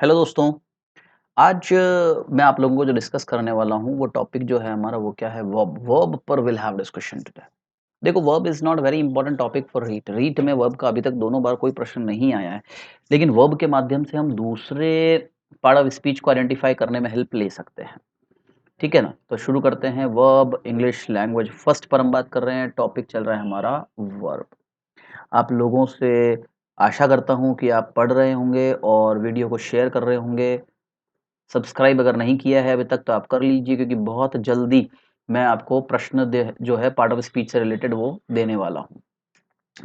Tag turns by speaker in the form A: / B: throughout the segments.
A: Hello दोस्तों, आज मैं आप लोगों को जो डिस्कस करने वाला हूँ वो टॉपिक जो है हमारा वो क्या है वर्ब वर्ब पर विल हैव डिस्कशन टुडे। देखो verb is not very important topic for REET. REET में वर्ब का अभी तक दोनों बार कोई प्रश्न नहीं आया है। लेकिन वर्ब के माध्यम से हम दूसरे पार्ट ऑफ स्पीच को आइडेंटिफाई करने में हेल्प ले सकते हैं। ठीक है ना? तो शुरू करते हैं वर्ब इंग्लिश लैंग्वेज फर्स्ट पर हम बात कर रहे हैं, टॉपिक चल रहा है हमारा वर्ब। आप लोगों से आशा करता हूँ कि आप पढ़ रहे होंगे और वीडियो को शेयर कर रहे होंगे। सब्सक्राइब अगर नहीं किया है अभी तक तो आप कर लीजिए क्योंकि बहुत जल्दी मैं आपको प्रश्न दे जो है पार्ट ऑफ स्पीच से रिलेटेड वो देने वाला हूँ।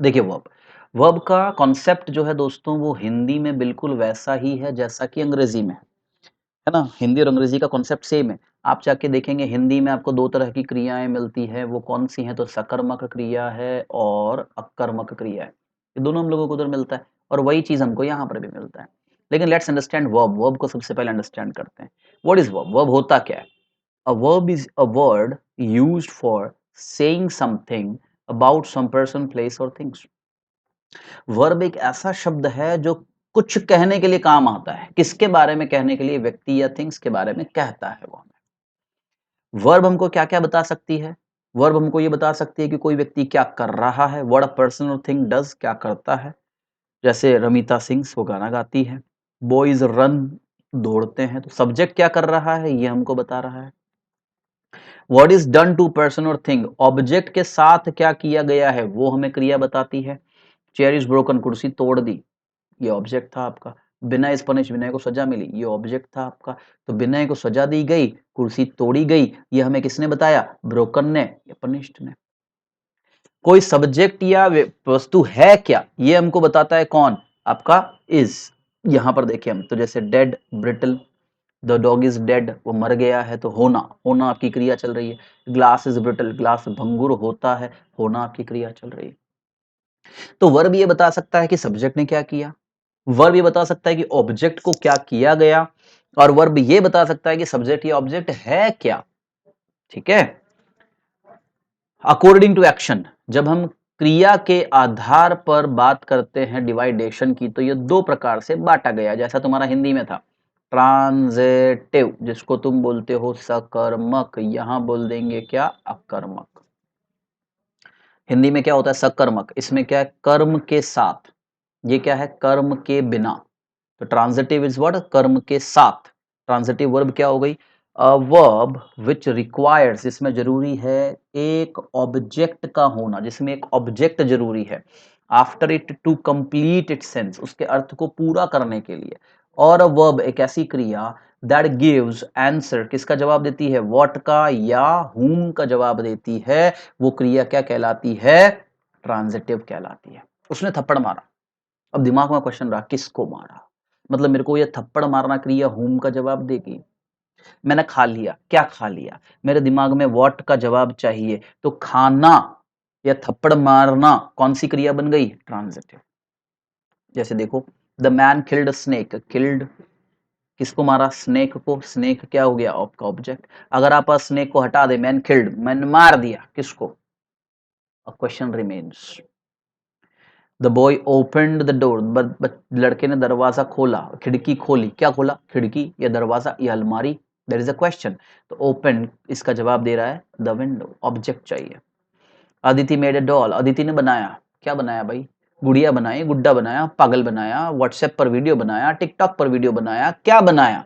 A: देखिए वर्ब वर्ब का कॉन्सेप्ट जो है दोस्तों वो हिंदी में बिल्कुल वैसा ही है जैसा कि अंग्रेजी में है ना। हिंदी और अंग्रेजी का कॉन्सेप्ट सेम है। आप जाके देखेंगे हिंदी में आपको दो तरह की क्रियाएं मिलती है, वो कौन सी हैं तो सकर्मक क्रिया है और अकर्मक क्रिया है। ये दोनों हम लोगों को उधर मिलता है और वही चीज हमको यहाँ पर भी मिलता है। लेकिन लेट्स अंडरस्टैंड वर्ब वर्ब को सबसे पहले अंडरस्टैंड करते हैं। What is verb? वर्ब होता क्या है? A verb is a word used for saying something about some person place और थिंग्स। वर्ब एक ऐसा शब्द है जो कुछ कहने के लिए काम आता है। किसके बारे में कहने के लिए? व्यक्ति या थिंग्स के बारे में कहता है वो हमें। वर्ब हमको क्या-क्या बता सकती है? वर्ब हमको ये बता सकती है कि कोई व्यक्ति क्या कर रहा है, व्हाट अ पर्सन और थिंग डज़, क्या करता है। जैसे रमीता सिंग्स वो गाना गाती है। बॉयज़ रन दौड़ते हैं, तो सब्जेक्ट क्या कर रहा है ये हमको बता रहा है। What is done to person और थिंग, ऑब्जेक्ट के साथ क्या किया गया है वो हमें क्रिया बताती है। चेयर इज़ ब्रोकन, कुर्सी तोड़ दी, ये ऑब्जेक्ट था आपका। विनय इज पनिश, विनय को सजा मिली, ये ऑब्जेक्ट था आपका। तो विनय को सजा दी गई, कुर्सी तोड़ी गई, ये हमें किसने बताया? ब्रोकन ने या पनिश्ड ने। कोई सब्जेक्ट या वस्तु है क्या ये हमको बताता है कौन? आपका इज। यहां पर देखिए हम तो जैसे dead brittle, the dog is dead, वो मर गया है, तो होना होना आपकी क्रिया चल रही है। ग्लास इज ब्रिटल, ग्लास भंगुर होता है, होना आपकी क्रिया चल रही है। तो वर्ब ये बता सकता है कि सब्जेक्ट ने क्या किया, वर्ब ये बता सकता है कि ऑब्जेक्ट को क्या किया गया, और वर्ब ये बता सकता है कि सब्जेक्ट या ऑब्जेक्ट है क्या। ठीक है। अकॉर्डिंग टू एक्शन, जब हम क्रिया के आधार पर बात करते हैं डिवाइडेशन की, तो ये दो प्रकार से बांटा गया, जैसा तुम्हारा हिंदी में था ट्रांजेटिव, जिसको तुम बोलते हो सकर्मक, यहां बोल देंगे क्या? अकर्मक। हिंदी में क्या होता है? सकर्मक। इसमें क्या है? कर्म के साथ। ये क्या है? कर्म के बिना। तो ट्रांजिटिव इज व्हाट? कर्म के साथ। ट्रांजिटिव वर्ब क्या हो गई? अ वर्ब विच रिक्वायर्स, जिसमें जरूरी है एक ऑब्जेक्ट का होना, जिसमें एक ऑब्जेक्ट जरूरी है। After it to complete it sense, उसके अर्थ को पूरा करने के लिए। और अ वर्ब एक ऐसी क्रिया दैट गिव्स आंसर, किसका जवाब देती है? व्हाट का या हुम का जवाब देती है। वो क्रिया क्या कहलाती है? ट्रांजिटिव कहलाती है। उसने थप्पड़ मारा, अब दिमाग में क्वेश्चन रहा किसको मारा, मतलब मेरे को ये थप्पड़ मारना क्रिया हुम का जवाब देगी। मैंने खा लिया, क्या खा लिया? मेरे दिमाग में व्हाट का जवाब चाहिए, तो खाना या थप्पड़ मारना कौन सी क्रिया बन गई? ट्रांजिटिव। जैसे देखो, the man killed snake, killed किसको मारा? स्नेक को। स्नेक क्या हो गया? आपका ऑब्जेक्ट। अगर आप स्नेक को हटा दे, मैन किल्ड, मैंने मार दिया, किसको? A question remains. The boy opened the door, लड़के ने दरवाजा खोला, खिड़की खोली, क्या खोला? खिड़की या दरवाजा या अलमारी। देयर इज अ क्वेश्चन, तो ओपन इसका जवाब दे रहा है द विंडो, ऑब्जेक्ट चाहिए। Aditi made a doll, Aditi ने बनाया, क्या बनाया भाई? गुड़िया बनाई, गुड्डा बनाया, पागल बनाया, व्हाट्सएप पर वीडियो बनाया, टिकटॉक पर वीडियो बनाया, क्या बनाया?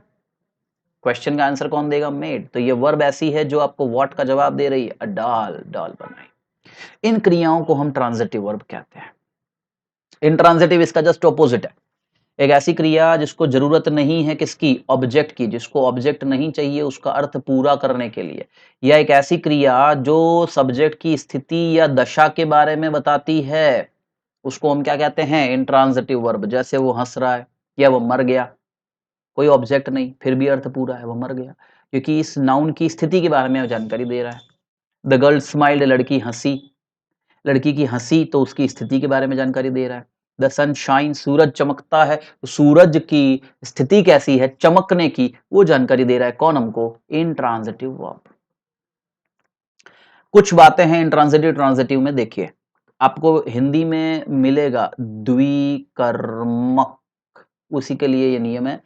A: क्वेश्चन का आंसर कौन देगा? मेड। तो ये वर्ब ऐसी है जो आपको व्हाट का जवाब दे रही है? अ डॉल, डॉल बनाई। इन क्रियाओं को हम ट्रांजिटिव वर्ब कहते हैं। इंट्रांजिटिव इसका जस्ट ऑपोजिट है। एक ऐसी क्रिया जिसको जरूरत नहीं है किसकी? ऑब्जेक्ट की, जिसको ऑब्जेक्ट नहीं चाहिए उसका अर्थ पूरा करने के लिए। या एक ऐसी क्रिया जो सब्जेक्ट की स्थिति या दशा के बारे में बताती है, उसको हम क्या कहते हैं? Intransitive verb. जैसे वो हंस रहा है या वो मर गया, कोई ऑब्जेक्ट नहीं, फिर भी अर्थ पूरा है, वो मर गया, क्योंकि इस नाउन की स्थिति के बारे में जानकारी दे रहा है। द गर्ल स्माइल्ड, लड़की हंसी, लड़की की हंसी तो उसकी स्थिति के बारे में जानकारी दे रहा है। द सन शाइन, सूरज चमकता है, तो सूरज की स्थिति कैसी है, चमकने की, वो जानकारी दे रहा है कौन? हमको। Intransitive verb. कुछ बातें हैं इंट्रांजिटिव ट्रांजिटिव में, देखिए आपको हिंदी में मिलेगा द्विकर्मक, उसी के लिए ये नियम है।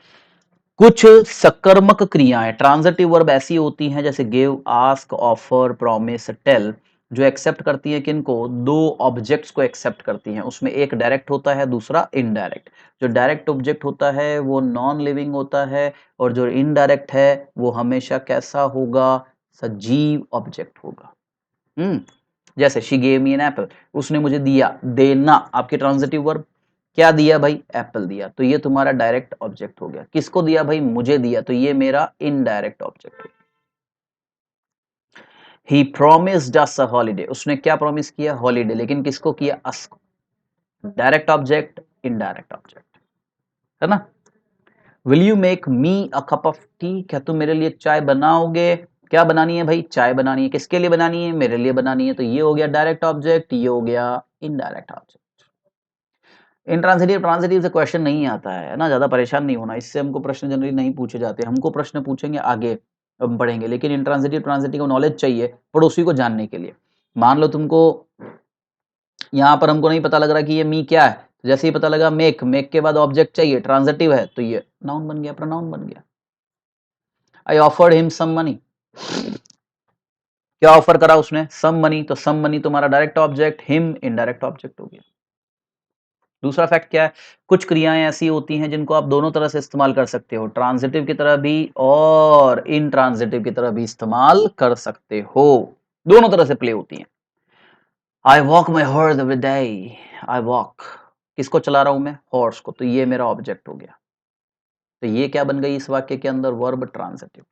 A: कुछ सकर्मक क्रियाएं ट्रांजिटिव वर्ब ऐसी होती हैं जैसे give, ask, offer, promise, tell, जो एक्सेप्ट करती है किनको, दो ऑब्जेक्ट्स को एक्सेप्ट करती हैं। उसमें एक डायरेक्ट होता है, दूसरा इनडायरेक्ट। जो डायरेक्ट ऑब्जेक्ट होता है वो नॉन लिविंग होता है और जो इनडायरेक्ट है वो हमेशा कैसा होगा, सजीव ऑब्जेक्ट होगा। जैसे she gave me an apple, उसने मुझे दिया, देना आपकी ट्रांजिटिव वर्ब, क्या दिया भाई, एप्पल दिया, तो ये तुम्हारा डायरेक्ट ऑब्जेक्ट हो गया। किसको दिया भाई, मुझे दिया, तो ये मेरा इनडायरेक्ट ऑब्जेक्ट हो गया। ही प्रोमिस्ड अस अ हॉलीडे, उसने क्या प्रॉमिस किया, हॉलीडे, लेकिन किसको किया, अस को। डायरेक्ट ऑब्जेक्ट, इनडायरेक्ट ऑब्जेक्ट, है ना। Will you make me a cup of T, क्या तुम मेरे लिए चाय बनाओगे, क्या बनानी है भाई, चाय बनानी है, किसके लिए बनानी है, मेरे लिए बनानी है, तो ये हो गया डायरेक्ट ऑब्जेक्ट, ये हो गया इनडायरेक्ट ऑब्जेक्ट। इंट्रांसिटिव ट्रांसिटिव से क्वेश्चन नहीं आता है ना, ज्यादा परेशान नहीं होना, इससे हमको प्रश्न जनरली नहीं पूछे जाते, हमको प्रश्न पूछेंगे आगे हम पढ़ेंगे, लेकिन इंट्रांसिटिव ट्रांसिटिव को नॉलेज चाहिए पड़ोसी को जानने के लिए। मान लो तुमको यहाँ पर हमको नहीं पता लग रहा कि ये मी क्या है, तो जैसे ही पता लगा मेक, मेक के बाद ऑब्जेक्ट चाहिए, ट्रांसिटिव है, तो ये नाउन बन गया, प्रोनाउन बन गया। I offered him some money, क्या ऑफर करा उसने, सम मनी, तो सम मनी तुम्हारा direct object, him indirect object हो गया। दूसरा फैक्ट क्या है, कुछ क्रियाएं ऐसी होती हैं जिनको आप दोनों तरह से इस्तेमाल कर सकते हो, ट्रांजिटिव की तरह भी और इनट्रांजिटिव की तरह भी इस्तेमाल कर सकते हो, दोनों तरह से प्ले होती हैं। I walk my horse every day, I walk, किसको चला रहा हूं मैं, हॉर्स को, तो ये मेरा ऑब्जेक्ट हो गया, तो ये क्या बन गई इस वाक्य के अंदर, वर्ब ट्रांजिटिव।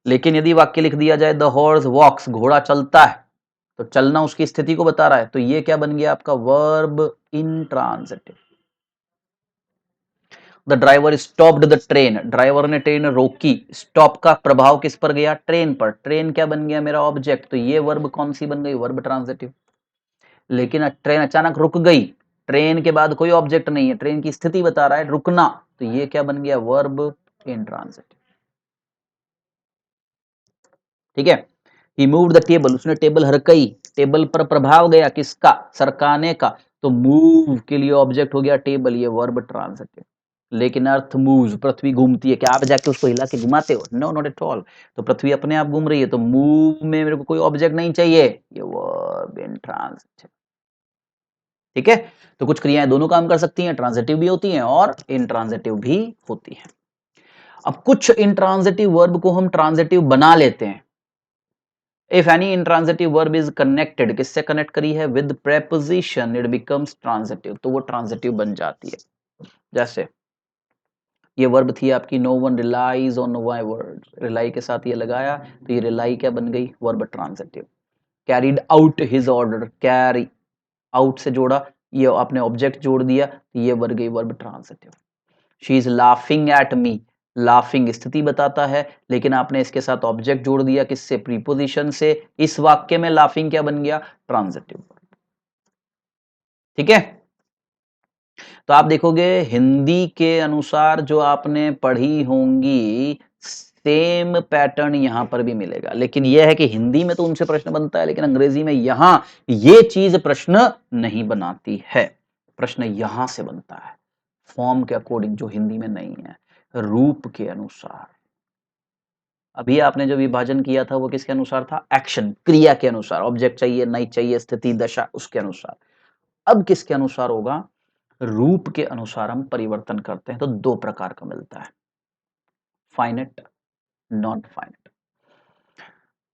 A: लेकिन यदि वाक्य लिख दिया जाए द हॉर्स वॉक्स, घोड़ा चलता है, तो चलना उसकी स्थिति को बता रहा है, तो ये क्या बन गया आपका, verb intransitive. The driver stopped the train, driver ने ट्रेन रोकी, स्टॉप का प्रभाव किस पर गया, ट्रेन पर, ट्रेन क्या बन गया मेरा ऑब्जेक्ट, तो ये वर्ब कौन सी बन गई, वर्ब ट्रांजिटिव। लेकिन ट्रेन अचानक रुक गई, ट्रेन के बाद कोई ऑब्जेक्ट नहीं है, ट्रेन की स्थिति बता रहा है रुकना, तो ये क्या बन गया, वर्ब इंट्रांजिटिव। ठीक है। ही मूव्ड द टेबल, उसने टेबल हरकई, टेबल पर प्रभाव गया किसका, सरकाने का, तो मूव के लिए ऑब्जेक्ट हो गया टेबल, ये वर्ब ट्रांजिटिव। लेकिन अर्थ मूव्स, पृथ्वी घूमती है, क्या आप जाके उसको हिला के घुमाते हो, नो नॉट एट ऑल, तो पृथ्वी अपने आप घूम रही है, तो मूव में मेरे को कोई ऑब्जेक्ट नहीं चाहिए, ये वर्ब इंट्रांजिटिव। ठीक है। तो कुछ क्रियाएं दोनों काम कर सकती हैं, ट्रांजिटिव भी होती हैं और इंट्रांजिटिव भी होती हैं। अब कुछ इंट्रांजिटिव वर्ब को हम ट्रांजिटिव बना लेते हैं। If any intransitive verb is connected, किससे कनेक्ट करी है, with preposition, it becomes transitive, तो वो ट्रांजिटिव बन जाती है। जैसे ये वर्ब थी आपकी, no one relies on my word, rely के साथ ये लगाया, तो ये रिलाई क्या बन गई, verb transitive. Carried out his order, carry out से जोड़ा, ये आपने ऑब्जेक्ट जोड़ दिया, तो ये बन गई verb transitive. She is laughing at me, laughing स्थिति बताता है, लेकिन आपने इसके साथ ऑब्जेक्ट जोड़ दिया, किससे, प्रीपोजिशन से, इस वाक्य में लाफिंग क्या बन गया, ट्रांजिटिव। ठीक है। तो आप देखोगे हिंदी के अनुसार जो आपने पढ़ी होंगी, सेम पैटर्न यहां पर भी मिलेगा, लेकिन यह है कि हिंदी में तो उनसे प्रश्न बनता है, लेकिन अंग्रेजी में यहां ये चीज प्रश्न नहीं बनाती है, प्रश्न यहां से बनता है, फॉर्म के अकॉर्डिंग, जो हिंदी में नहीं है, रूप के अनुसार। अभी आपने जो विभाजन किया था वो किसके अनुसार था, एक्शन, क्रिया के अनुसार, ऑब्जेक्ट चाहिए नहीं चाहिए, स्थिति दशा, उसके अनुसार। अब किसके अनुसार होगा, रूप के अनुसार हम परिवर्तन करते हैं, तो दो प्रकार का मिलता है, फाइनेट, नॉन फाइनेट।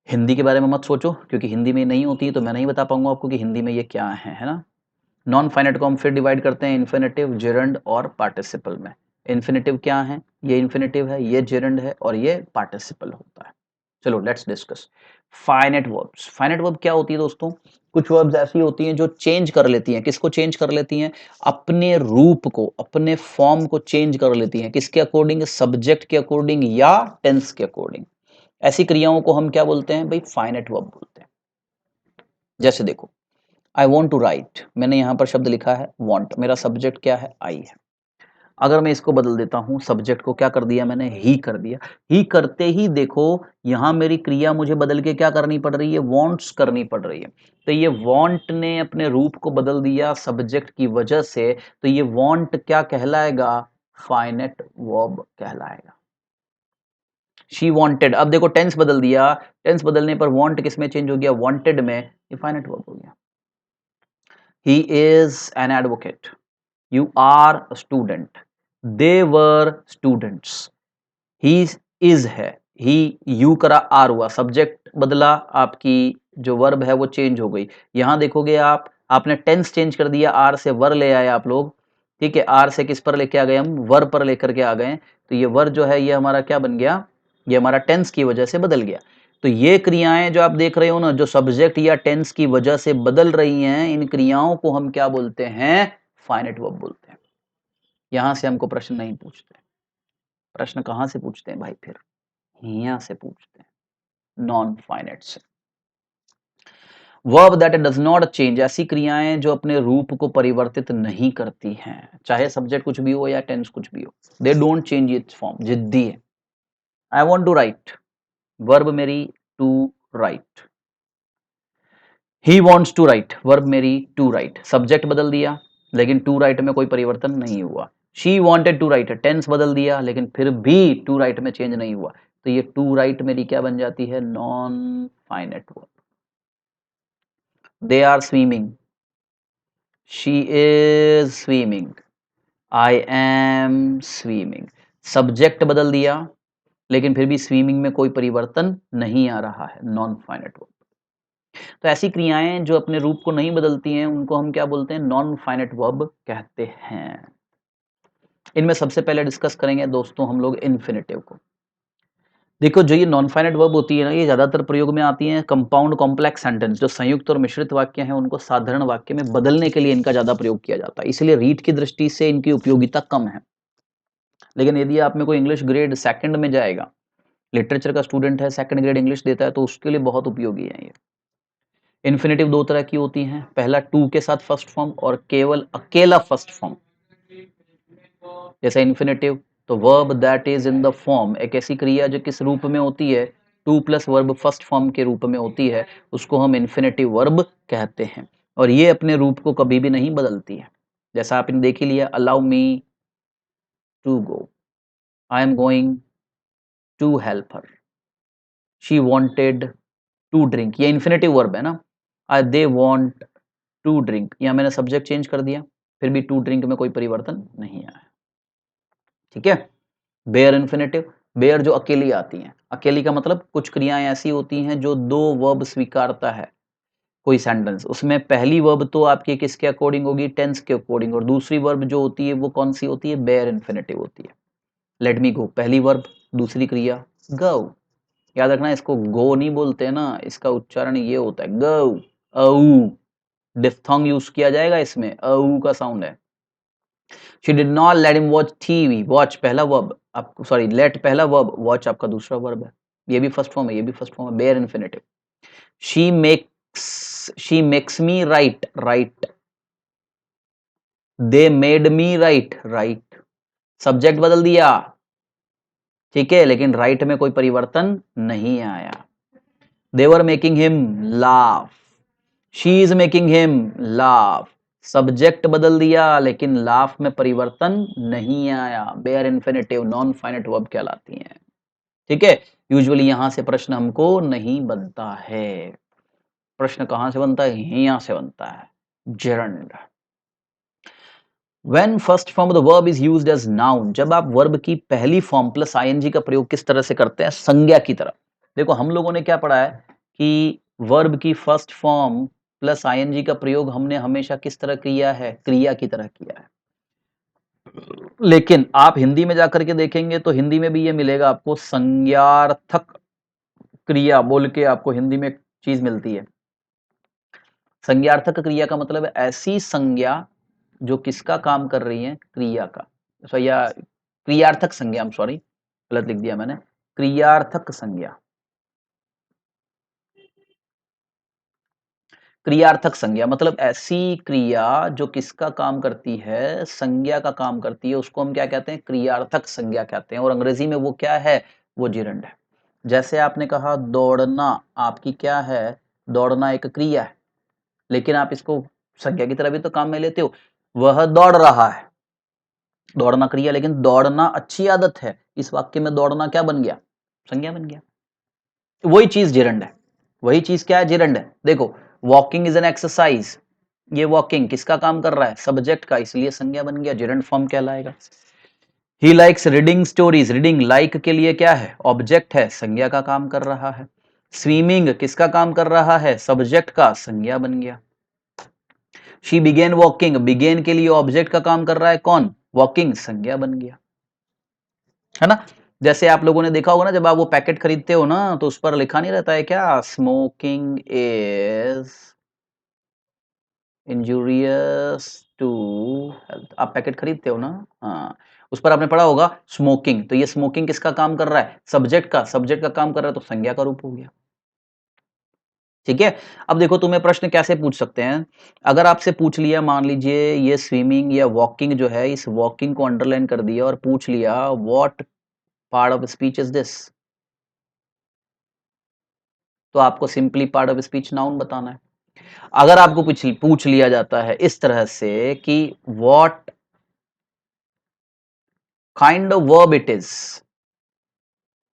A: हिंदी के बारे में मत सोचो, क्योंकि हिंदी में नहीं होती है, तो मैं नहीं बता पाऊंगा आपको कि हिंदी में ये क्या है ना। नॉन फाइनेट को हम फिर डिवाइड करते हैं इन्फिनेटिव, जेरंड और पार्टिसिपल में। इन्फिनेटिव क्या है, ये इन्फिनेटिव है, ये जेरंड है और ये पार्टिसिपल होता है। चलो let's discuss finite verbs. Finite verb क्या होती है दोस्तों, कुछ वर्ब्स ऐसी होती हैं जो चेंज कर लेती हैं, किसको चेंज कर लेती हैं, अपने रूप को, अपने फॉर्म को चेंज कर लेती हैं, किसके अकॉर्डिंग, सब्जेक्ट के अकॉर्डिंग या टेंस के अकॉर्डिंग। ऐसी क्रियाओं को हम क्या बोलते हैं भाई, फाइनेट वर्ब बोलते हैं। जैसे देखो, आई वॉन्ट टू राइट, मैंने यहां पर शब्द लिखा है वॉन्ट, मेरा सब्जेक्ट क्या है, आई है। अगर मैं इसको बदल देता हूं, सब्जेक्ट को क्या कर दिया मैंने, ही कर दिया, ही करते ही देखो यहां मेरी क्रिया मुझे बदल के क्या करनी पड़ रही है, वॉन्ट्स करनी पड़ रही है, तो ये वॉन्ट ने अपने रूप को बदल दिया सब्जेक्ट की वजह से, तो ये वॉन्ट क्या कहलाएगा, फाइनेट वर्ब कहलाएगा। शी वांटेड, अब देखो टेंस बदल दिया, टेंस बदलने पर वांट किस में चेंज हो गया, वांटेड में, इनफाइनाइट वर्ब हो गया। He is an advocate, you are a student, they were students, he is है, ही यू करा आर हुआ, सब्जेक्ट बदला, आपकी जो वर्ब है वो चेंज हो गई। यहां देखोगे आप, आपने टेंस चेंज कर दिया, आर से वर ले आए आप लोग, ठीक है, आर से किस पर लेके आ गए हम, वर पर लेकर के आ गए, तो ये वर जो है ये हमारा क्या बन गया, ये हमारा टेंस की वजह से बदल गया। तो ये क्रियाएं जो आप देख रहे हो ना, जो सब्जेक्ट या टेंस की वजह से बदल रही हैं, इन क्रियाओं को हम क्या बोलते हैं, फाइनाइट वर्ब बोलते हैं। यहां से हमको प्रश्न नहीं पूछते, प्रश्न कहां से पूछते हैं भाई, फिर यहां से पूछते हैं, नॉन फाइनाइट से। Verb that does not change, ऐसी क्रियाएं जो अपने रूप को परिवर्तित नहीं करती हैं, चाहे सब्जेक्ट कुछ भी हो या टेंस कुछ भी हो, they don't change its form, जिद्दी है। I want to write, verb मेरी to write, he wants to write, verb मेरी टू राइट, सब्जेक्ट बदल दिया लेकिन टू राइट में कोई परिवर्तन नहीं हुआ। She wanted to write, tense बदल दिया लेकिन फिर भी टू राइट में चेंज नहीं हुआ, तो ये टू राइट मेरी क्या बन जाती है, non finite verb. They are swimming, she is swimming, I am swimming, subject बदल दिया लेकिन फिर भी स्विमिंग में कोई परिवर्तन नहीं आ रहा है, नॉन फाइनाइट वर्ब। तो ऐसी क्रियाएं जो अपने रूप को नहीं बदलती हैं, उनको हम क्या बोलते हैं, नॉन फाइनाइट वर्ब कहते हैं। इनमें सबसे पहले डिस्कस करेंगे दोस्तों हम लोग इन्फिनेटिव को। देखो जो ये नॉन फाइनाइट वर्ब होती है ना, ये ज्यादातर प्रयोग में आती हैं कंपाउंड कॉम्प्लेक्स सेंटेंस, जो संयुक्त और मिश्रित वाक्य हैं उनको साधारण वाक्य में बदलने के लिए इनका ज्यादा प्रयोग किया जाता है, इसलिए रीड की दृष्टि से इनकी उपयोगिता कम है। लेकिन यदि आप में कोई इंग्लिश ग्रेड सेकंड में जाएगा, लिटरेचर का स्टूडेंट है, सेकंड ग्रेड इंग्लिश देता है, तो उसके लिए बहुत उपयोगी है ये। इन्फिनेटिव दो तरह की होती हैं, पहला टू के साथ फर्स्ट फॉर्म और केवल अकेला फर्स्ट फॉर्म। जैसे इन्फिनेटिव, तो verb that is in the form, एक ऐसी क्रिया जो किस रूप में होती है, two plus verb first form के रूप में होती है, उसको हम इन्फिनेटिव वर्ब कहते हैं। और ये अपने रूप को कभी भी नहीं बदलती है। जैसा आपने देख ही लिया, allow me to go, I am going to help her, she wanted to drink, ये इन्फिनेटिव वर्ब है ना, दे वॉन्ट टू ड्रिंक, यहाँ मैंने सब्जेक्ट चेंज कर दिया, फिर भी टू ड्रिंक में कोई परिवर्तन नहीं आया। ठीक है, बेयर इन्फिनेटिव, बेयर जो अकेली आती हैं, अकेली का मतलब कुछ क्रियाएं ऐसी होती हैं जो दो वर्ब स्वीकारता है कोई सेंटेंस, उसमें पहली वर्ब तो आपकी किसके अकॉर्डिंग होगी, टेंस के अकॉर्डिंग, और दूसरी वर्ब जो होती है वो कौन सी होती है, बेयर इन्फिनेटिव होती है। लेट मी गो पहली वर्ब, दूसरी क्रिया गो, याद रखना इसको गो नहीं बोलते हैं ना, इसका उच्चारण ये होता है गो, औ, डिफ्थोंग यूज किया जाएगा इसमें, औ का साउंड है। She did not let him watch TV, watch पहला वर्ब, आपको सॉरी लेट पहला वर्ब, वॉच आपका दूसरा वर्ब है, ये भी फर्स्ट फॉर्म है, ये भी फर्स्ट फॉर्म है, bare infinitive. She makes me write, write, they made me write, write, subject बदल दिया, ठीक है, लेकिन राइट में कोई परिवर्तन नहीं आया। They were making him laugh, she is making him laugh, subject बदल दिया लेकिन लाफ में परिवर्तन नहीं आया, bare infinitive non finite verb कहलाती हैं। ठीक है, यूजुअली यहां से प्रश्न हमको नहीं बनता है, प्रश्न कहां से बनता है, यहां से बनता है, gerund. When first form of the verb is used as noun, जब आप वर्ब की पहली फॉर्म प्लस आईएनजी का प्रयोग किस तरह से करते हैं, संज्ञा की तरह। देखो हम लोगों ने क्या पढ़ा है कि वर्ब की फर्स्ट फॉर्म प्लस आईएनजी का प्रयोग हमने हमेशा किस तरह किया है, क्रिया की तरह किया है। लेकिन आप हिंदी में जाकर के देखेंगे तो हिंदी में भी ये मिलेगा आपको, संज्ञार्थक क्रिया बोल के आपको हिंदी में एक चीज मिलती है। संज्ञार्थक क्रिया का मतलब है ऐसी संज्ञा जो किसका काम कर रही है, क्रिया का, या क्रियार्थक संज्ञा, सॉरी गलत लिख दिया मैंने, क्रियार्थक संज्ञा, क्रियार्थक संज्ञा मतलब ऐसी क्रिया जो किसका काम करती है, संज्ञा का काम करती है, उसको हम क्या कहते हैं, क्रियार्थक संज्ञा कहते हैं, और अंग्रेजी में वो क्या है, वो जिरंड है। जैसे आपने कहा दौड़ना, आपकी क्या है, दौड़ना एक क्रिया है, लेकिन आप इसको संज्ञा की तरह भी तो काम में लेते हो, वह दौड़ रहा है, दौड़ना क्रिया, लेकिन दौड़ना अच्छी आदत है, इस वाक्य में दौड़ना क्या बन गया, संज्ञा बन गया। वही चीज जिरंड है, वही चीज क्या है, जिरंड है। देखो वॉकिंग इज एन एक्सरसाइज, ये वॉकिंग किसका काम कर रहा है, सब्जेक्ट का, इसलिए संज्ञा बन गया, जिरंड फॉर्म कहलाएगा। He likes reading stories, reading like के लिए क्या है, ऑब्जेक्ट है, संज्ञा का काम कर रहा है। स्विमिंग किसका काम कर रहा है, सब्जेक्ट का, संज्ञा बन गया। शी बिगेन वॉकिंग, बिगेन के लिए ऑब्जेक्ट का काम कर रहा है कौन, वॉकिंग, संज्ञा बन गया, है ना। जैसे आप लोगों ने देखा होगा ना, जब आप वो पैकेट खरीदते हो ना, तो उस पर लिखा नहीं रहता है क्या, smoking is injurious to health. आप पैकेट खरीदते हो ना, हाँ, उस पर आपने पढ़ा होगा स्मोकिंग, तो ये स्मोकिंग किसका काम कर रहा है, सब्जेक्ट का, सब्जेक्ट का काम कर रहा है, तो संज्ञा का रूप हो गया। ठीक है। अब देखो तुम्हें प्रश्न कैसे पूछ सकते हैं, अगर आपसे पूछ लिया, मान लीजिए ये स्विमिंग या वॉकिंग जो है, इस वॉकिंग को अंडरलाइन कर दिया और पूछ लिया what part of speech is this, तो आपको simply part of speech noun बताना है। अगर आपको पूछ लिया जाता है इस तरह से कि what kind of verb it is,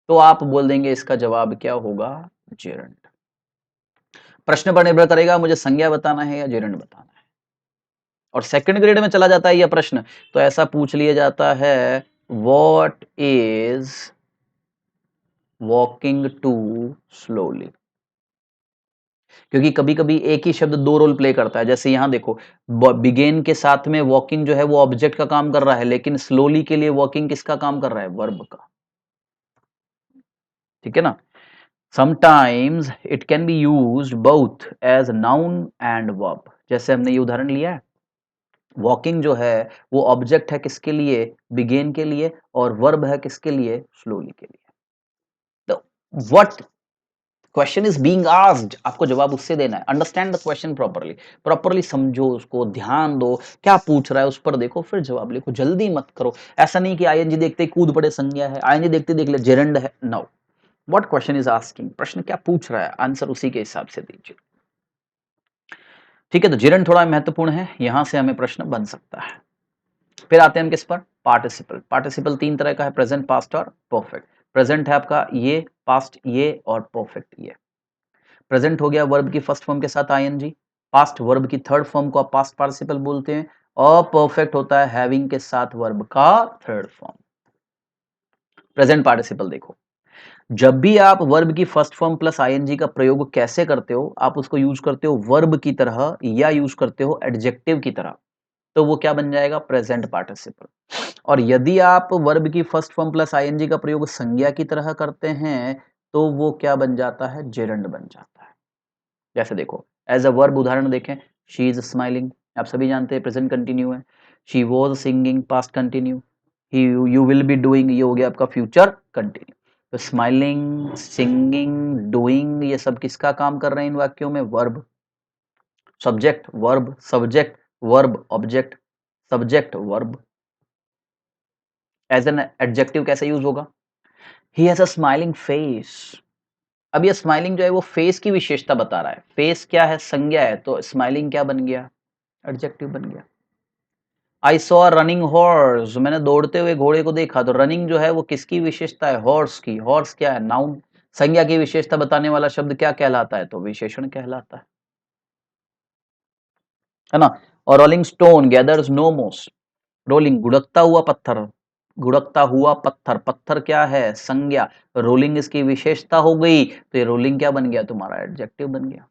A: तो आप बोल देंगे इसका जवाब क्या होगा, जेरंड। प्रश्न पर निर्भर करेगा मुझे संज्ञा बताना है या जेरंड बताना है। और सेकंड ग्रेड में चला जाता है यह प्रश्न, तो ऐसा पूछ लिया जाता है what is walking to slowly, क्योंकि कभी कभी एक ही शब्द दो रोल प्ले करता है। जैसे यहां देखो, बिगेन के साथ में वॉकिंग जो है वो ऑब्जेक्ट का काम कर रहा है, लेकिन स्लोली के लिए वॉकिंग किसका काम कर रहा है, वर्ब का। ठीक है ना। Sometimes it can be used both as noun and verb, जैसे हमने ये उदाहरण लिया है, वॉकिंग जो है वो ऑब्जेक्ट है किसके लिए, बिगेन के लिए, और वर्ब है किसके लिए, स्लोली के लिए। तो what question is being asked, आपको जवाब उससे देना है। Understand the question properly, properly समझो उसको, ध्यान दो क्या पूछ रहा है, उस पर देखो, फिर जवाब लिखो, जल्दी मत करो। ऐसा नहीं कि आईएनजी देखते ही कूद पड़े, संज्ञा है, आईएनजी देखते देख ले जेरंड है, no. What question is asking, प्रश्न क्या पूछ रहा है, आंसर उसी के हिसाब से दीजिए। ठीक है, तो जेरंड थोड़ा महत्वपूर्ण है, यहां से हमें प्रश्न बन सकता है। फिर आते हैं हम किस पर, पार्टिसिपल। पार्टिसिपल तीन तरह का है, प्रेजेंट, पास्ट और परफेक्ट। प्रेजेंट है आपका ये, पास्ट ये, और परफेक्ट ये। प्रेजेंट हो गया वर्ब की फर्स्ट फॉर्म के साथ आईएनजी, पास्ट वर्ब की थर्ड फॉर्म को आप पास्ट पार्टिसिपल बोलते हैं, और परफेक्ट होता है हैविंग के साथ वर्ब का थर्ड फॉर्म। प्रेजेंट पार्टिसिपल देखो, जब भी आप वर्ब की फर्स्ट फॉर्म प्लस आईएनजी का प्रयोग कैसे करते हो, आप उसको यूज करते हो वर्ब की तरह या यूज करते हो एडजेक्टिव की तरह, तो वो क्या बन जाएगा, प्रेजेंट पार्टिसिपल। और यदि आप वर्ब की फर्स्ट फॉर्म प्लस आईएनजी का प्रयोग संज्ञा की तरह करते हैं, तो वो क्या बन जाता है, जेरंड बन जाता है। जैसे देखो एज अ वर्ब उदाहरण देखें, शी इज स्माइलिंग, आप सभी जानते हैं प्रेजेंट कंटिन्यू है। She was singing, past continue. You will be doing, ये हो गया आपका फ्यूचर कंटिन्यू। तो स्माइलिंग, सिंगिंग, डूइंग, ये सब किसका काम कर रहे हैं इन वाक्यों में, verb. Subject verb, subject verb, object subject verb. As an adjective कैसे यूज होगा, he has a smiling face. अब ये स्माइलिंग जो है वो फेस की विशेषता बता रहा है, फेस क्या है, संज्ञा है, तो स्माइलिंग क्या बन गया, एडजेक्टिव बन गया। आई सॉ रनिंग हॉर्स, मैंने दौड़ते हुए घोड़े को देखा, तो रनिंग जो है वो किसकी विशेषता है, हॉर्स की। हॉर्स क्या है, नाउन। संज्ञा की विशेषता बताने वाला शब्द क्या कहलाता है, तो विशेषण कहलाता है ना। और रोलिंग स्टोन गैदर्स नो मोस, रोलिंग गुड़कता हुआ पत्थर, गुड़कता हुआ पत्थर, पत्थर क्या है, संज्ञा। रोलिंग इसकी विशेषता हो गई, तो ये रोलिंग क्या बन गया, तुम्हारा एडजेक्टिव बन गया।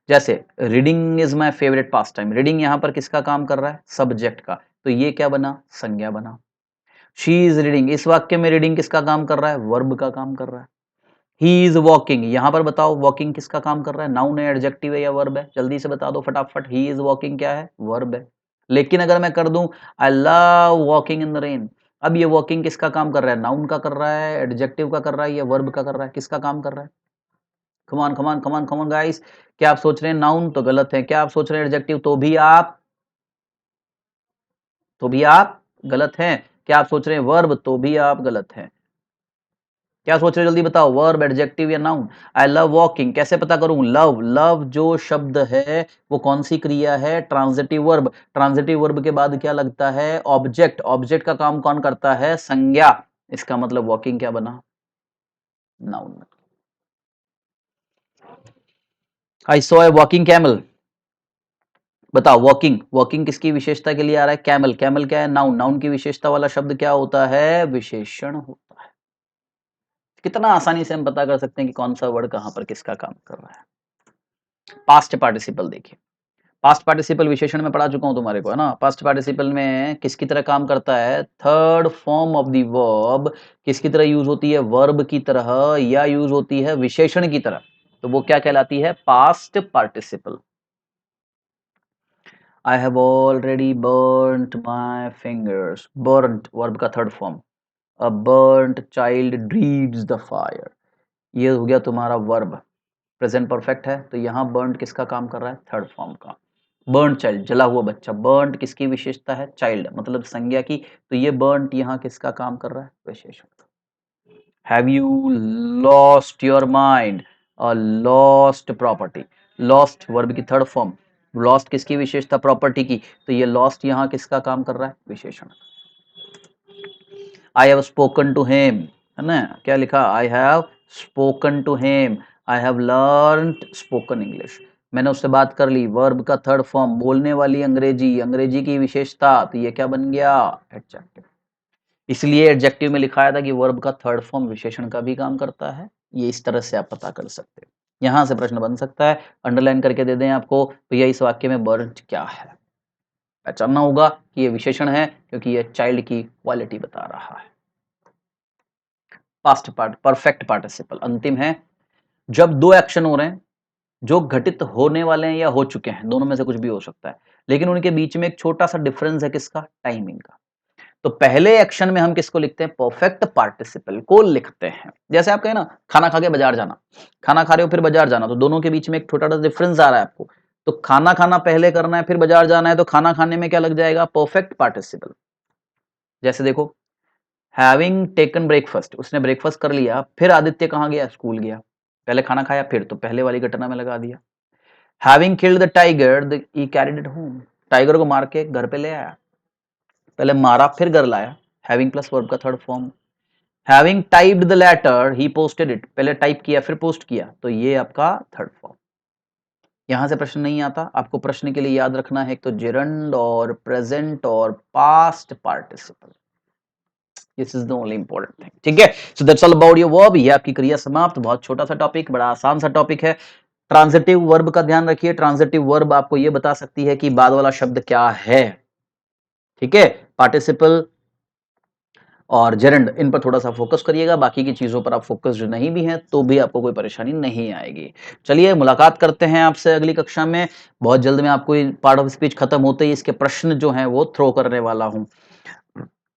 A: जैसे reading is my favourite pass time, reading यहां पर किसका काम कर रहा है, सब्जेक्ट का, तो ये क्या बना, संज्ञा बना। शी इज रीडिंग, इस वाक्य में रीडिंग किसका काम कर रहा है, वर्ब का काम कर रहा है। ही इज वॉकिंग, यहां पर बताओ वॉकिंग किसका काम कर रहा है, नाउन है, एडजेक्टिव है या वर्ब है, जल्दी से बता दो फटाफट। ही इज वॉकिंग क्या है, वर्ब है। लेकिन अगर मैं कर दूं I love walking in the rain, अब ये वॉकिंग किसका काम कर रहा है, नाउन का कर रहा है, एडजेक्टिव का कर रहा है, या वर्ब का कर रहा है, किसका काम कर रहा है। कमान कमान कमान कमान गाइस, क्या आप सोच रहे हैं नाउन, तो गलत है। क्या आप सोच रहे हैं एडजेक्टिव, तो भी आप गलत हैं। क्या आप सोच रहे हैं वर्ब, तो भी आप गलत हैं। क्या सोच रहे हो, जल्दी बताओ, वर्ब, एडजेक्टिव या नाउन। आई लव वॉकिंग, कैसे पता करूं, लव, लव जो शब्द है वो कौन सी क्रिया है, ट्रांजिटिव वर्ब। ट्रांजिटिव वर्ब के बाद क्या लगता है, ऑब्जेक्ट। ऑब्जेक्ट का काम कौन करता है, संज्ञा। इसका मतलब वॉकिंग क्या बना? Noun. I saw a walking camel. बताओ वॉकिंग, वॉकिंग किसकी विशेषता के लिए आ रहा है? कैमल। कैमल क्या है? नाउन। नाउन की विशेषता वाला शब्द क्या होता है? विशेषण होता है। कितना आसानी से हम पता कर सकते हैं कि कौन सा वर्ड कहां पर किसका काम कर रहा है। पास्ट पार्टिसिपल देखिए, पास्ट पार्टिसिपल विशेषण में पढ़ा चुका हूं तुम्हारे को, है ना। पास्ट पार्टिसिपल में किसकी तरह काम करता है? Third form of the verb किसकी तरह यूज होती है? वर्ब की तरह, या यूज होती है विशेषण की तरह। तो वो क्या कहलाती है? Past participle. I have already burnt my fingers. Burnt verb का third form. A burnt child dreads the fire. ये हो गया तुम्हारा वर्ब। प्रेजेंट परफेक्ट है, तो यहाँ burnt किसका काम कर रहा है? थर्ड फॉर्म का। burnt child जला हुआ बच्चा। burnt किसकी विशेषता है? child मतलब संज्ञा की, तो ये burnt यहाँ किसका काम कर रहा है? विशेषण। Have you lost your mind? A lost property. Lost verb की थर्ड फॉर्म। लॉस्ट किसकी विशेषता? प्रॉपर्टी की, तो ये लॉस्ट यहाँ किसका काम कर रहा है? विशेषण। I have spoken to him, है ना। क्या लिखा? I have spoken to him. I have learned spoken English. मैंने उससे बात कर ली। वर्ब का थर्ड फॉर्म, बोलने वाली अंग्रेजी, अंग्रेजी की विशेषता, तो ये क्या बन गया? एडजेक्टिव। इसलिए एडजेक्टिव में लिखाया था कि वर्ब का थर्ड फॉर्म विशेषण का भी काम करता है। ये इस तरह से आप पता कर सकते हैं। यहां से प्रश्न बन सकता है, अंडरलाइन करके दे दें आपको, भैया इस वाक्य में बर्न्ट क्या है। पहचानना होगा कि ये विशेषण है, क्योंकि ये चाइल्ड की क्वालिटी बता रहा है। पास्ट पार्ट, परफेक्ट पार्टिसिपल अंतिम है। जब दो एक्शन हो रहे हैं जो घटित होने वाले हैं या हो चुके हैं, दोनों में से कुछ भी हो सकता है, लेकिन उनके बीच में एक छोटा सा डिफरेंस है, किसका? टाइमिंग का। तो पहले एक्शन में हम किसको लिखते हैं? परफेक्ट पार्टिसिपल को लिखते हैं। जैसे आप कहें ना, खाना खा के बाजार जाना, खाना खा रहे हो फिर बाजार जाना, तो दोनों के बीच में एक छोटा सा डिफरेंस आ रहा है आपको। तो खाना खाना पहले करना है, फिर बाजार जाना है, तो खाना खाने में क्या लग जाएगा? Perfect participle. जैसे देखो, हैविंग टेकन ब्रेकफास्ट, उसने ब्रेकफास्ट कर लिया, फिर आदित्य कहाँ गया? स्कूल गया। पहले खाना खाया, फिर, तो पहले वाली घटना में लगा दिया। Having killed the tiger, he carried it home, tiger को मार के घर पे ले आया। पहले मारा फिर घर लाया, हैविंग प्लस वर्ब का third form. Having typed the letter, he posted it, पहले टाइप किया फिर पोस्ट किया, तो ये आपका थर्ड फॉर्म। यहां से प्रश्न नहीं आता। आपको प्रश्न के लिए याद रखना है एक तो जेरंड और प्रेजेंट और past participle. This is the only important thing, ठीक है। So that's all about your verb. ये आपकी क्रिया समाप्त। बहुत छोटा सा टॉपिक, बड़ा आसान सा टॉपिक है। ट्रांजिटिव वर्ब का ध्यान रखिए। ट्रांजिटिव वर्ब आपको ये बता सकती है कि बाद वाला शब्द क्या है, ठीक है। पार्टिसिपल और जेरंड, इन पर थोड़ा सा फोकस करिएगा। बाकी की चीजों पर आप फोकस जो नहीं भी है तो भी आपको कोई परेशानी नहीं आएगी। चलिए मुलाकात करते हैं आपसे अगली कक्षा में। बहुत जल्द मैं आपको पार्ट ऑफ स्पीच खत्म होते ही इसके प्रश्न जो हैं वो थ्रो करने वाला हूं।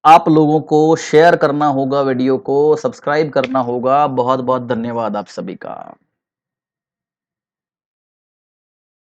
A: आप लोगों को शेयर करना होगा, वीडियो को सब्सक्राइब करना होगा। बहुत बहुत धन्यवाद आप सभी का।